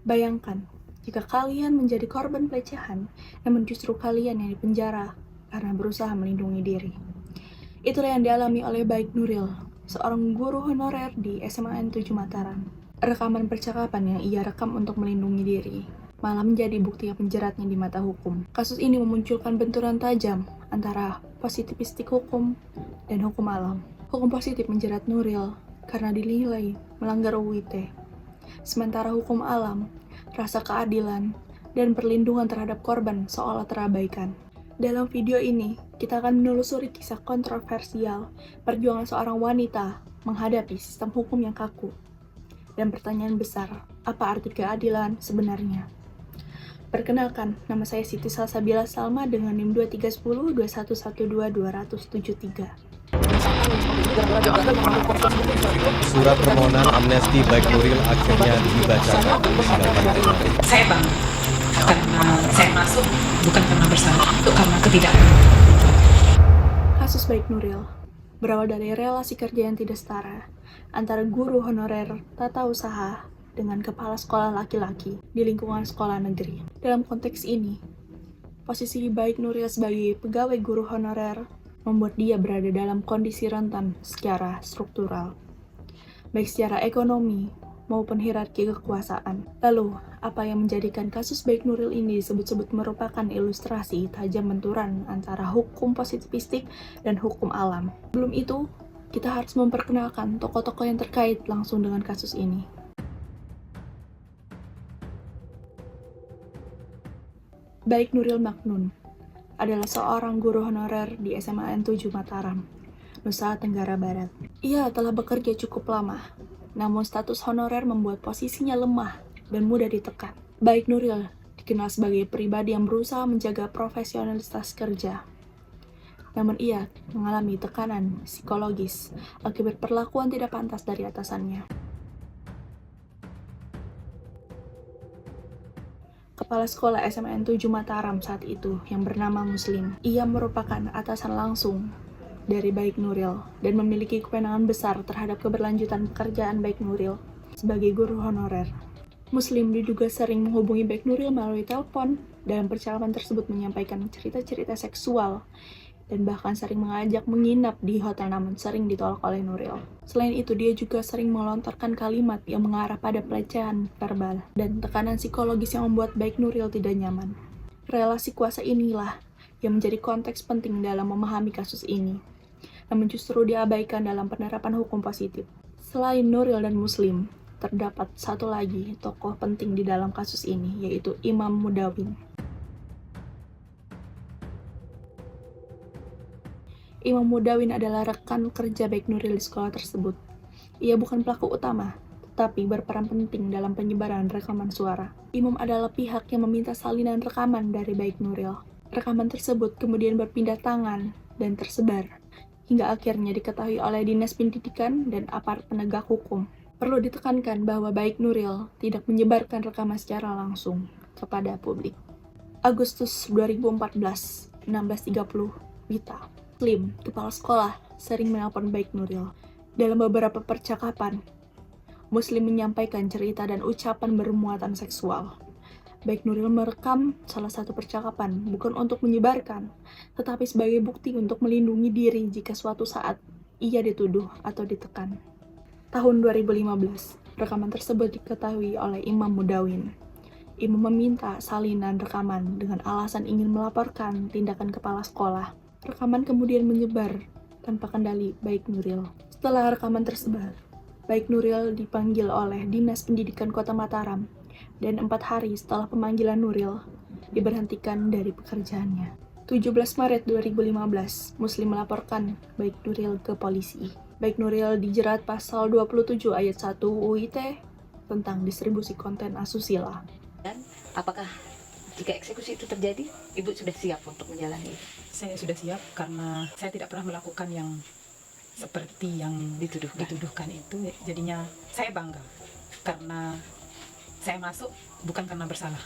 Bayangkan, jika kalian menjadi korban pelecehan, namun justru kalian yang dipenjara karena berusaha melindungi diri. Itulah yang dialami oleh Baik Nuril, seorang guru honorer di SMA N 7 Mataram. Rekaman percakapan yang ia rekam untuk melindungi diri malah menjadi bukti yang menjeratnya di mata hukum. Kasus ini memunculkan benturan tajam antara positivistik hukum dan hukum alam. Hukum positif menjerat Nuril karena dinilai melanggar UIT. Sementara hukum alam, rasa keadilan, dan perlindungan terhadap korban seolah terabaikan. Dalam video ini, kita akan menelusuri kisah kontroversial perjuangan seorang wanita menghadapi sistem hukum yang kaku. Dan pertanyaan besar, apa arti keadilan sebenarnya? Perkenalkan, nama saya Siti Salsabila Salma dengan NIM 2310 2112 273. Surat permohonan amnesti Baik Nuril akhirnya dibacakan. Saya bangga karena saya masuk bukan karena bersalah, itu karena ketidakadilan. Kasus Baik Nuril berawal dari relasi kerja yang tidak setara antara guru honorer tata usaha dengan kepala sekolah laki-laki di lingkungan sekolah negeri. Dalam konteks ini, posisi Baik Nuril sebagai pegawai guru honorer membuat dia berada dalam kondisi rentan secara struktural, baik secara ekonomi maupun hierarki kekuasaan. Lalu, apa yang menjadikan kasus Baik Nuril ini disebut-sebut merupakan ilustrasi tajam benturan antara hukum positivistik dan hukum alam? Belum itu, kita harus memperkenalkan tokoh-tokoh yang terkait langsung dengan kasus ini. Baik Nuril Maknun adalah seorang guru honorer di SMA N 7 Mataram, Nusa Tenggara Barat. Ia telah bekerja cukup lama, namun status honorer membuat posisinya lemah dan mudah ditekan. Baik Nuril dikenal sebagai pribadi yang berusaha menjaga profesionalitas kerja. Namun ia mengalami tekanan psikologis akibat perlakuan tidak pantas dari atasannya. Kepala sekolah SMA N 7 Mataram saat itu yang bernama Muslim. Ia merupakan atasan langsung dari Baik Nuril dan memiliki kewenangan besar terhadap keberlanjutan pekerjaan Baik Nuril sebagai guru honorer. Muslim diduga sering menghubungi Baik Nuril melalui telepon. Dalam percakapan tersebut menyampaikan cerita-cerita seksual dan bahkan sering mengajak menginap di hotel namun sering ditolak oleh Nuril. Selain itu, dia juga sering melontarkan kalimat yang mengarah pada pelecehan verbal dan tekanan psikologis yang membuat Baik Nuril tidak nyaman. Relasi kuasa inilah yang menjadi konteks penting dalam memahami kasus ini, namun justru diabaikan dalam penerapan hukum positif. Selain Nuril dan Muslim, terdapat satu lagi tokoh penting di dalam kasus ini, yaitu Imam Mudawin. Imam Mudawin adalah rekan kerja Baik Nuril di sekolah tersebut. Ia bukan pelaku utama, tetapi berperan penting dalam penyebaran rekaman suara. Imam adalah pihak yang meminta salinan rekaman dari Baik Nuril. Rekaman tersebut kemudian berpindah tangan dan tersebar, hingga akhirnya diketahui oleh Dinas Pendidikan dan aparat penegak hukum. Perlu ditekankan bahwa Baik Nuril tidak menyebarkan rekaman secara langsung kepada publik. Agustus 2014, 16.30 WITA. Muslim, kepala sekolah, sering menelpon Baik Nuril. Dalam beberapa percakapan, Muslim menyampaikan cerita dan ucapan bermuatan seksual. Baik Nuril merekam salah satu percakapan bukan untuk menyebarkan, tetapi sebagai bukti untuk melindungi diri jika suatu saat ia dituduh atau ditekan. Tahun 2015, rekaman tersebut diketahui oleh Imam Mudawin. Imam meminta salinan rekaman dengan alasan ingin melaporkan tindakan kepala sekolah. Rekaman kemudian menyebar tanpa kendali Baik Nuril. Setelah rekaman tersebar, Baik Nuril dipanggil oleh Dinas Pendidikan Kota Mataram dan 4 hari setelah pemanggilan Nuril, diberhentikan dari pekerjaannya. 17 Maret 2015, Muslim melaporkan Baik Nuril ke polisi. Baik Nuril dijerat pasal 27 ayat 1 UIT tentang distribusi konten asusila. Dan apakah jika eksekusi itu terjadi, Ibu sudah siap untuk menjalani? Saya sudah siap karena saya tidak pernah melakukan yang seperti yang dituduhkan itu. Jadinya saya bangga karena saya masuk bukan karena bersalah.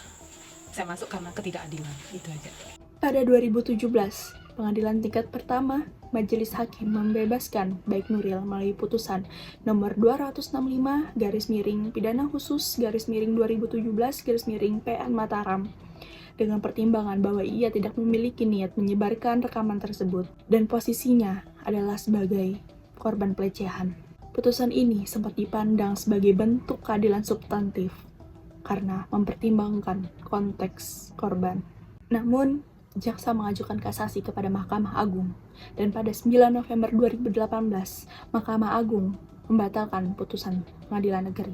Saya masuk karena ketidakadilan, itu aja. Pada 2017, pengadilan tingkat pertama Majelis Hakim membebaskan Baik Nuril melalui putusan nomor 265 pidana khusus 2017 PN Mataram dengan pertimbangan bahwa ia tidak memiliki niat menyebarkan rekaman tersebut dan posisinya adalah sebagai korban pelecehan. Putusan ini sempat dipandang sebagai bentuk keadilan substantif karena mempertimbangkan konteks korban. Namun, jaksa mengajukan kasasi kepada Mahkamah Agung dan pada 9 November 2018, Mahkamah Agung membatalkan putusan Pengadilan Negeri.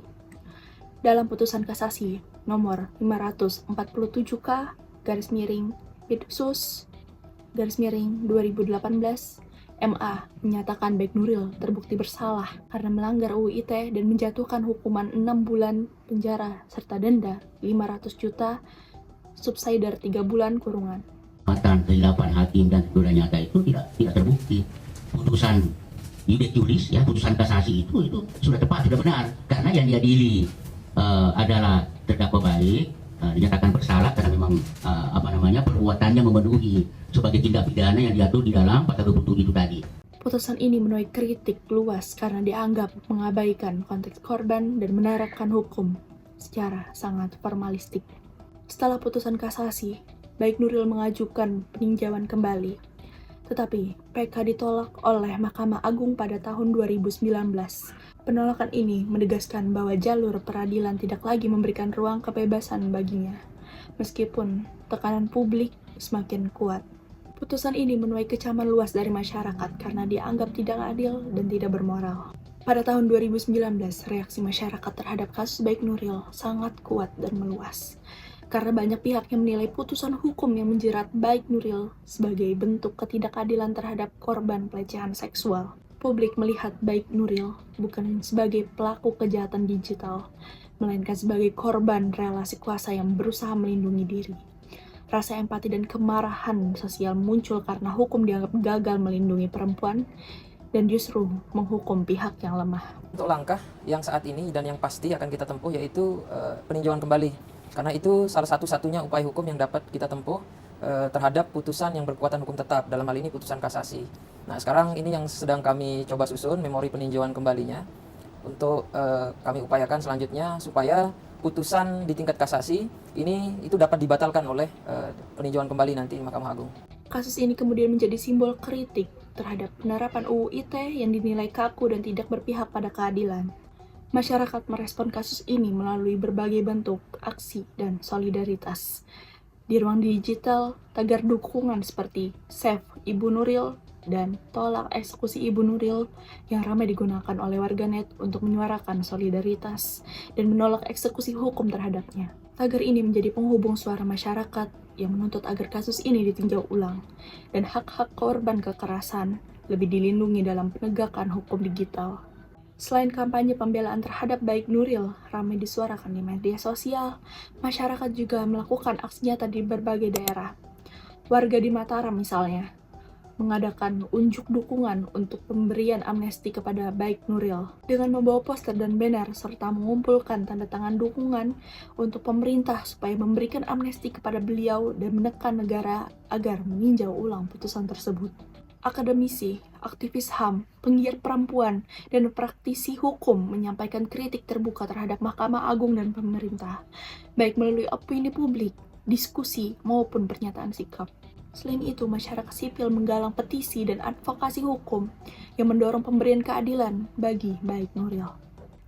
Dalam putusan kasasi nomor 547K/Pidsus/2018, MA menyatakan Baik Nuril terbukti bersalah karena melanggar UU ITE dan menjatuhkan hukuman 6 bulan penjara serta denda 500 juta subsidiar 3 bulan kurungan. Kehilafan hakim dan terduga nyata itu tidak terbukti. Putusan iudex juris, ya, putusan kasasi itu sudah tepat, sudah benar, karena yang diadili adalah terdakwa Baik, dinyatakan bersalah karena memang perbuatannya memenuhi sebagai tindak pidana yang diatur di dalam pasal 27 itu tadi. Putusan ini menuai kritik luas karena dianggap mengabaikan konteks korban dan menerapkan hukum secara sangat formalistik. Setelah putusan kasasi, Baik Nuril mengajukan peninjauan kembali, tetapi PK ditolak oleh Mahkamah Agung pada tahun 2019. Penolakan ini menegaskan bahwa jalur peradilan tidak lagi memberikan ruang kebebasan baginya, meskipun tekanan publik semakin kuat. Putusan ini menuai kecaman luas dari masyarakat karena dianggap tidak adil dan tidak bermoral. Pada tahun 2019, reaksi masyarakat terhadap kasus Baik Nuril sangat kuat dan meluas, karena banyak pihak yang menilai putusan hukum yang menjerat Baik Nuril sebagai bentuk ketidakadilan terhadap korban pelecehan seksual. Publik melihat Baik Nuril bukan sebagai pelaku kejahatan digital, melainkan sebagai korban relasi kuasa yang berusaha melindungi diri. Rasa empati dan kemarahan sosial muncul karena hukum dianggap gagal melindungi perempuan dan justru menghukum pihak yang lemah. Untuk langkah yang saat ini dan yang pasti akan kita tempuh yaitu peninjauan kembali. Karena itu salah satu-satunya upaya hukum yang dapat kita tempuh terhadap putusan yang berkekuatan hukum tetap, dalam hal ini putusan kasasi. Nah, sekarang ini yang sedang kami coba susun, memori peninjauan kembalinya, untuk kami upayakan selanjutnya supaya putusan di tingkat kasasi ini itu dapat dibatalkan oleh peninjauan kembali nanti di Mahkamah Agung. Kasus ini kemudian menjadi simbol kritik terhadap penerapan UU ITE yang dinilai kaku dan tidak berpihak pada keadilan. Masyarakat merespon kasus ini melalui berbagai bentuk aksi dan solidaritas. Di ruang digital, tagar dukungan seperti Save Ibu Nuril dan Tolak Eksekusi Ibu Nuril yang ramai digunakan oleh warganet untuk menyuarakan solidaritas dan menolak eksekusi hukum terhadapnya. Tagar ini menjadi penghubung suara masyarakat yang menuntut agar kasus ini ditinjau ulang dan hak-hak korban kekerasan lebih dilindungi dalam penegakan hukum digital. Selain kampanye pembelaan terhadap Baik Nuril ramai disuarakan di media sosial, masyarakat juga melakukan aksi nyata di berbagai daerah. Warga di Mataram misalnya, mengadakan unjuk dukungan untuk pemberian amnesti kepada Baik Nuril dengan membawa poster dan banner serta mengumpulkan tanda tangan dukungan untuk pemerintah supaya memberikan amnesti kepada beliau dan menekan negara agar meninjau ulang putusan tersebut. Akademisi, aktivis HAM, penggiat perempuan, dan praktisi hukum menyampaikan kritik terbuka terhadap Mahkamah Agung dan pemerintah, baik melalui opini publik, diskusi, maupun pernyataan sikap. Selain itu, masyarakat sipil menggalang petisi dan advokasi hukum yang mendorong pemberian keadilan bagi Baik Nuril.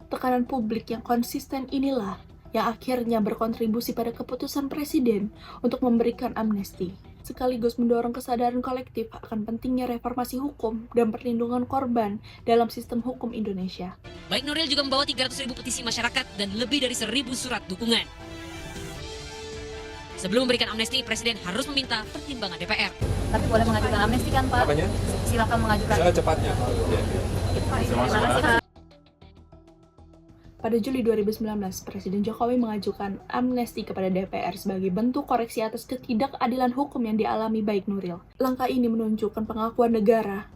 Tekanan publik yang konsisten inilah yang akhirnya berkontribusi pada keputusan Presiden untuk memberikan amnesti, sekaligus mendorong kesadaran kolektif akan pentingnya reformasi hukum dan perlindungan korban dalam sistem hukum Indonesia. Baik Nuril juga membawa 300.000 petisi masyarakat dan lebih dari 1.000 surat dukungan. Sebelum memberikan amnesti, Presiden harus meminta pertimbangan DPR. Tapi boleh mengajukan amnesti kan, Pak? Apanya? Silakan mengajukan. Secepatnya. Terima kasih, Pak. Pada Juli 2019, Presiden Jokowi mengajukan amnesti kepada DPR sebagai bentuk koreksi atas ketidakadilan hukum yang dialami Baik Nuril. Langkah ini menunjukkan pengakuan negara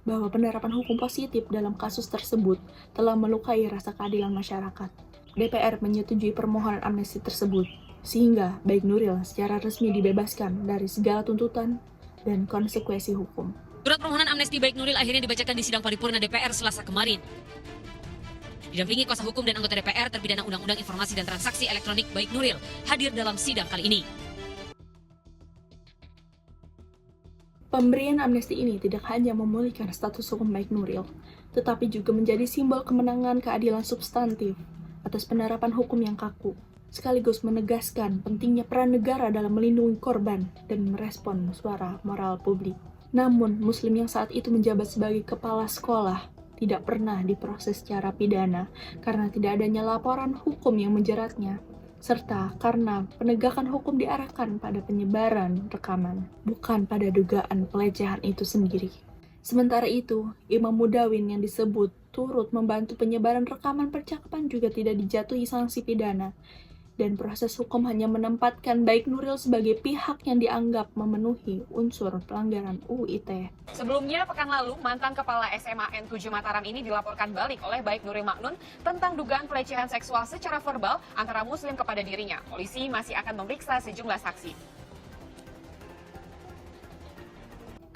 bahwa penerapan hukum positif dalam kasus tersebut telah melukai rasa keadilan masyarakat. DPR menyetujui permohonan amnesti tersebut, sehingga Baik Nuril secara resmi dibebaskan dari segala tuntutan dan konsekuensi hukum. Surat permohonan amnesti Baik Nuril akhirnya dibacakan di sidang paripurna DPR Selasa kemarin. Didampingi kuasa hukum dan anggota DPR, terpidana Undang-Undang Informasi dan Transaksi Elektronik Baik Nuril hadir dalam sidang kali ini. Pemberian amnesti ini tidak hanya memulihkan status hukum Baik Nuril, tetapi juga menjadi simbol kemenangan keadilan substantif atas penerapan hukum yang kaku, sekaligus menegaskan pentingnya peran negara dalam melindungi korban dan merespon suara moral publik. Namun, Muslim yang saat itu menjabat sebagai kepala sekolah tidak pernah diproses secara pidana karena tidak adanya laporan hukum yang menjeratnya, serta karena penegakan hukum diarahkan pada penyebaran rekaman, bukan pada dugaan pelecehan itu sendiri. Sementara itu, Imam Mudawin yang disebut turut membantu penyebaran rekaman percakapan juga tidak dijatuhi sanksi pidana, dan proses hukum hanya menempatkan Baik Nuril sebagai pihak yang dianggap memenuhi unsur pelanggaran UU ITE. Sebelumnya, pekan lalu, mantan kepala SMA N7 Mataram ini dilaporkan balik oleh Baik Nuril Maknun tentang dugaan pelecehan seksual secara verbal antara Muslim kepada dirinya. Polisi masih akan memeriksa sejumlah saksi.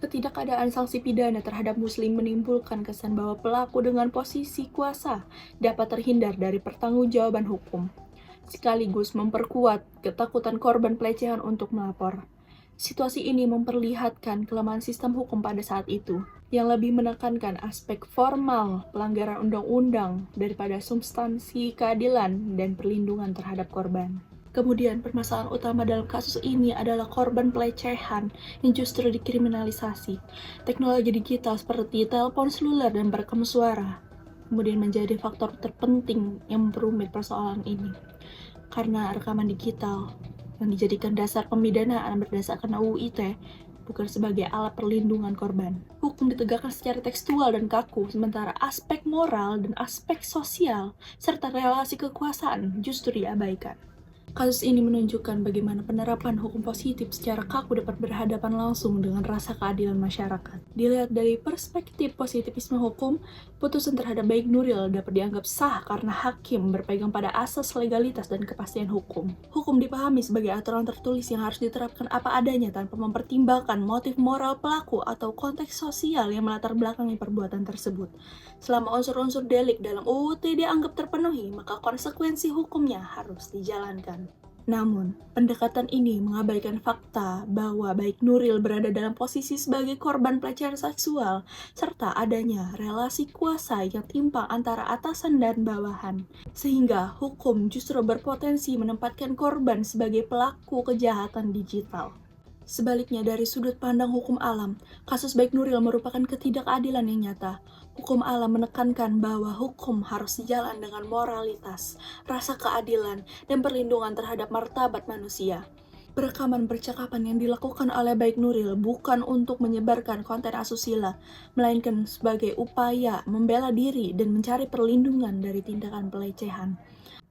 Ketidakadaan sanksi pidana terhadap Muslim menimbulkan kesan bahwa pelaku dengan posisi kuasa dapat terhindar dari pertanggungjawaban hukum, sekaligus memperkuat ketakutan korban pelecehan untuk melapor. Situasi ini memperlihatkan kelemahan sistem hukum pada saat itu, yang lebih menekankan aspek formal pelanggaran undang-undang daripada substansi keadilan dan perlindungan terhadap korban. Kemudian, permasalahan utama dalam kasus ini adalah korban pelecehan yang justru dikriminalisasi. Teknologi digital seperti telepon seluler dan perekam suara kemudian menjadi faktor terpenting yang memperumit persoalan ini. Karena rekaman digital yang dijadikan dasar pemidanaan berdasarkan UU ITE bukan sebagai alat perlindungan korban. Hukum ditegakkan secara tekstual dan kaku, sementara aspek moral dan aspek sosial serta relasi kekuasaan justru diabaikan. Kasus ini menunjukkan bagaimana penerapan hukum positif secara kaku dapat berhadapan langsung dengan rasa keadilan masyarakat. Dilihat dari perspektif positivisme hukum, putusan terhadap Baik Nuril dapat dianggap sah karena hakim berpegang pada asas legalitas dan kepastian hukum. Hukum dipahami sebagai aturan tertulis yang harus diterapkan apa adanya tanpa mempertimbangkan motif moral pelaku atau konteks sosial yang melatar belakangi perbuatan tersebut. Selama unsur-unsur delik dalam UU ITE dianggap terpenuhi, maka konsekuensi hukumnya harus dijalankan. Namun, pendekatan ini mengabaikan fakta bahwa Baik Nuril berada dalam posisi sebagai korban pelecehan seksual, serta adanya relasi kuasa yang timpang antara atasan dan bawahan, sehingga hukum justru berpotensi menempatkan korban sebagai pelaku kejahatan digital. Sebaliknya, dari sudut pandang hukum alam, kasus Baik Nuril merupakan ketidakadilan yang nyata. Hukum alam menekankan bahwa hukum harus sejalan dengan moralitas, rasa keadilan, dan perlindungan terhadap martabat manusia. Perekaman percakapan yang dilakukan oleh Baik Nuril bukan untuk menyebarkan konten asusila, melainkan sebagai upaya membela diri dan mencari perlindungan dari tindakan pelecehan.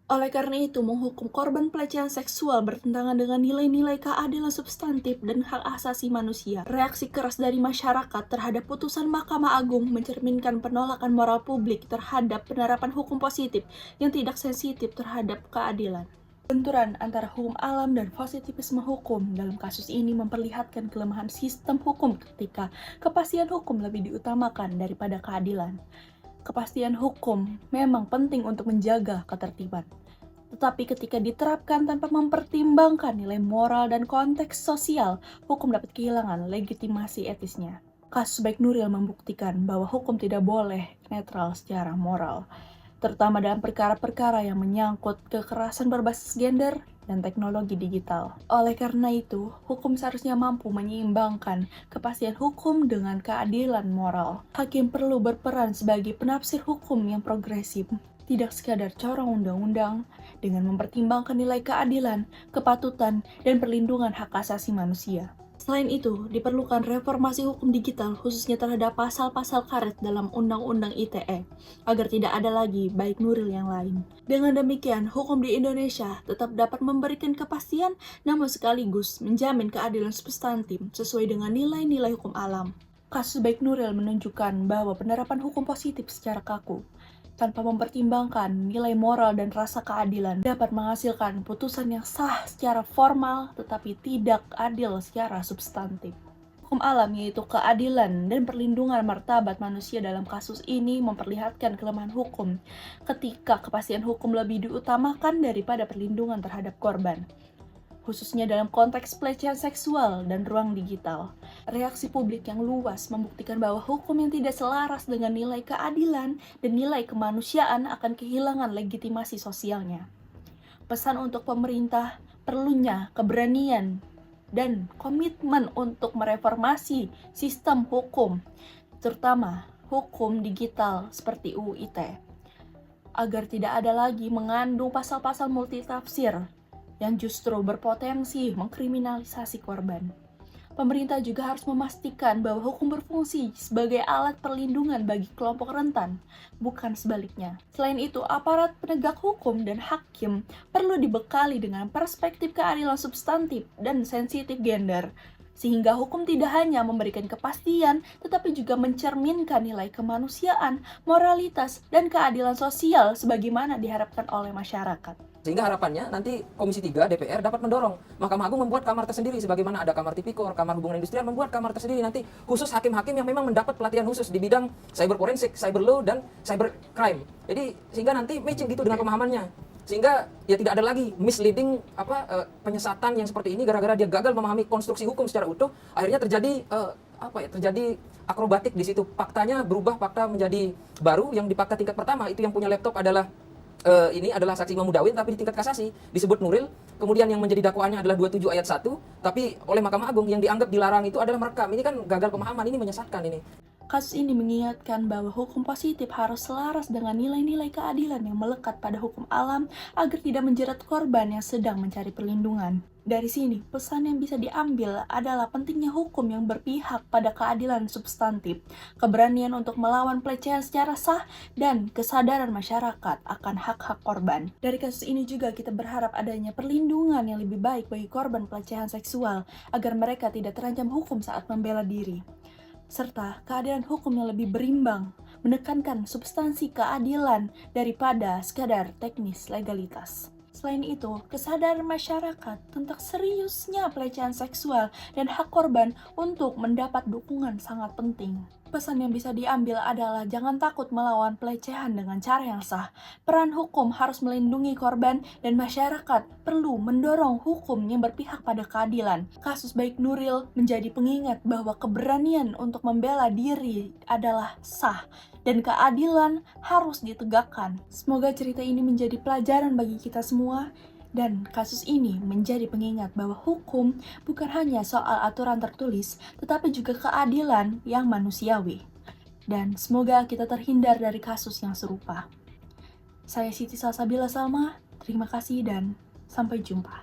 Oleh karena itu, menghukum korban pelecehan seksual bertentangan dengan nilai-nilai keadilan substantif dan hak asasi manusia. Reaksi keras dari masyarakat terhadap putusan Mahkamah Agung mencerminkan penolakan moral publik terhadap penerapan hukum positif yang tidak sensitif terhadap keadilan. Benturan antara hukum alam dan positivisme hukum dalam kasus ini memperlihatkan kelemahan sistem hukum ketika kepastian hukum lebih diutamakan daripada keadilan. Kepastian hukum memang penting untuk menjaga ketertiban. Tetapi ketika diterapkan tanpa mempertimbangkan nilai moral dan konteks sosial, hukum dapat kehilangan legitimasi etisnya. Kasus Baik Nuril membuktikan bahwa hukum tidak boleh netral secara moral, terutama dalam perkara-perkara yang menyangkut kekerasan berbasis gender dan teknologi digital. Oleh karena itu, hukum seharusnya mampu menyeimbangkan kepastian hukum dengan keadilan moral. Hakim perlu berperan sebagai penafsir hukum yang progresif, tidak sekadar corong undang-undang, dengan mempertimbangkan nilai keadilan, kepatutan, dan perlindungan hak asasi manusia. Selain itu, diperlukan reformasi hukum digital khususnya terhadap pasal-pasal karet dalam Undang-Undang ITE, agar tidak ada lagi Baik Nuril yang lain. Dengan demikian, hukum di Indonesia tetap dapat memberikan kepastian, namun sekaligus menjamin keadilan substantif sesuai dengan nilai-nilai hukum alam. Kasus Baik Nuril menunjukkan bahwa penerapan hukum positif secara kaku, tanpa mempertimbangkan nilai moral dan rasa keadilan, dapat menghasilkan putusan yang sah secara formal tetapi tidak adil secara substantif. Hukum alam yaitu keadilan dan perlindungan martabat manusia dalam kasus ini memperlihatkan kelemahan hukum ketika kepastian hukum lebih diutamakan daripada perlindungan terhadap korban, khususnya dalam konteks pelecehan seksual dan ruang digital. Reaksi publik yang luas membuktikan bahwa hukum yang tidak selaras dengan nilai keadilan dan nilai kemanusiaan akan kehilangan legitimasi sosialnya. Pesan untuk pemerintah, perlunya keberanian dan komitmen untuk mereformasi sistem hukum, terutama hukum digital seperti UU ITE, agar tidak ada lagi mengandung pasal-pasal multitafsir yang justru berpotensi mengkriminalisasi korban. Pemerintah juga harus memastikan bahwa hukum berfungsi sebagai alat perlindungan bagi kelompok rentan, bukan sebaliknya. Selain itu, aparat penegak hukum dan hakim perlu dibekali dengan perspektif keadilan substantif dan sensitif gender, sehingga hukum tidak hanya memberikan kepastian, tetapi juga mencerminkan nilai kemanusiaan, moralitas, dan keadilan sosial sebagaimana diharapkan oleh masyarakat. Sehingga harapannya nanti Komisi 3 DPR dapat mendorong Mahkamah Agung membuat kamar tersendiri, sebagaimana ada kamar tipikor, kamar hubungan industrial, membuat kamar tersendiri nanti khusus hakim-hakim yang memang mendapat pelatihan khusus di bidang cyber forensik, cyber law, dan cyber crime. Jadi sehingga nanti matching gitu dengan pemahamannya. Sehingga ya tidak ada lagi misleading penyesatan yang seperti ini gara-gara dia gagal memahami konstruksi hukum secara utuh, akhirnya terjadi terjadi akrobatik di situ. Faktanya berubah, fakta menjadi baru. Yang di fakta tingkat pertama itu yang punya laptop adalah ini adalah saksi Imam Mudawin, tapi di tingkat kasasi disebut Nuril. Kemudian yang menjadi dakwaannya adalah 27 ayat 1, tapi oleh Mahkamah Agung yang dianggap dilarang itu adalah merekam. Ini kan gagal pemahaman, ini menyesatkan ini. Kasus ini mengingatkan bahwa hukum positif harus selaras dengan nilai-nilai keadilan yang melekat pada hukum alam agar tidak menjerat korban yang sedang mencari perlindungan. Dari sini, pesan yang bisa diambil adalah pentingnya hukum yang berpihak pada keadilan substantif, keberanian untuk melawan pelecehan secara sah, dan kesadaran masyarakat akan hak-hak korban. Dari kasus ini juga kita berharap adanya perlindungan yang lebih baik bagi korban pelecehan seksual agar mereka tidak terancam hukum saat membela diri, serta keadilan hukum yang lebih berimbang, menekankan substansi keadilan daripada sekadar teknis legalitas. Selain itu, kesadaran masyarakat tentang seriusnya pelecehan seksual dan hak korban untuk mendapat dukungan sangat penting. Pesan yang bisa diambil adalah jangan takut melawan pelecehan dengan cara yang sah. Peran hukum harus melindungi korban dan masyarakat perlu mendorong hukum yang berpihak pada keadilan. Kasus Baik Nuril menjadi pengingat bahwa keberanian untuk membela diri adalah sah dan keadilan harus ditegakkan. Semoga cerita ini menjadi pelajaran bagi kita semua. Dan kasus ini menjadi pengingat bahwa hukum bukan hanya soal aturan tertulis, tetapi juga keadilan yang manusiawi. Dan semoga kita terhindar dari kasus yang serupa. Saya Siti Salsabila Salma, terima kasih dan sampai jumpa.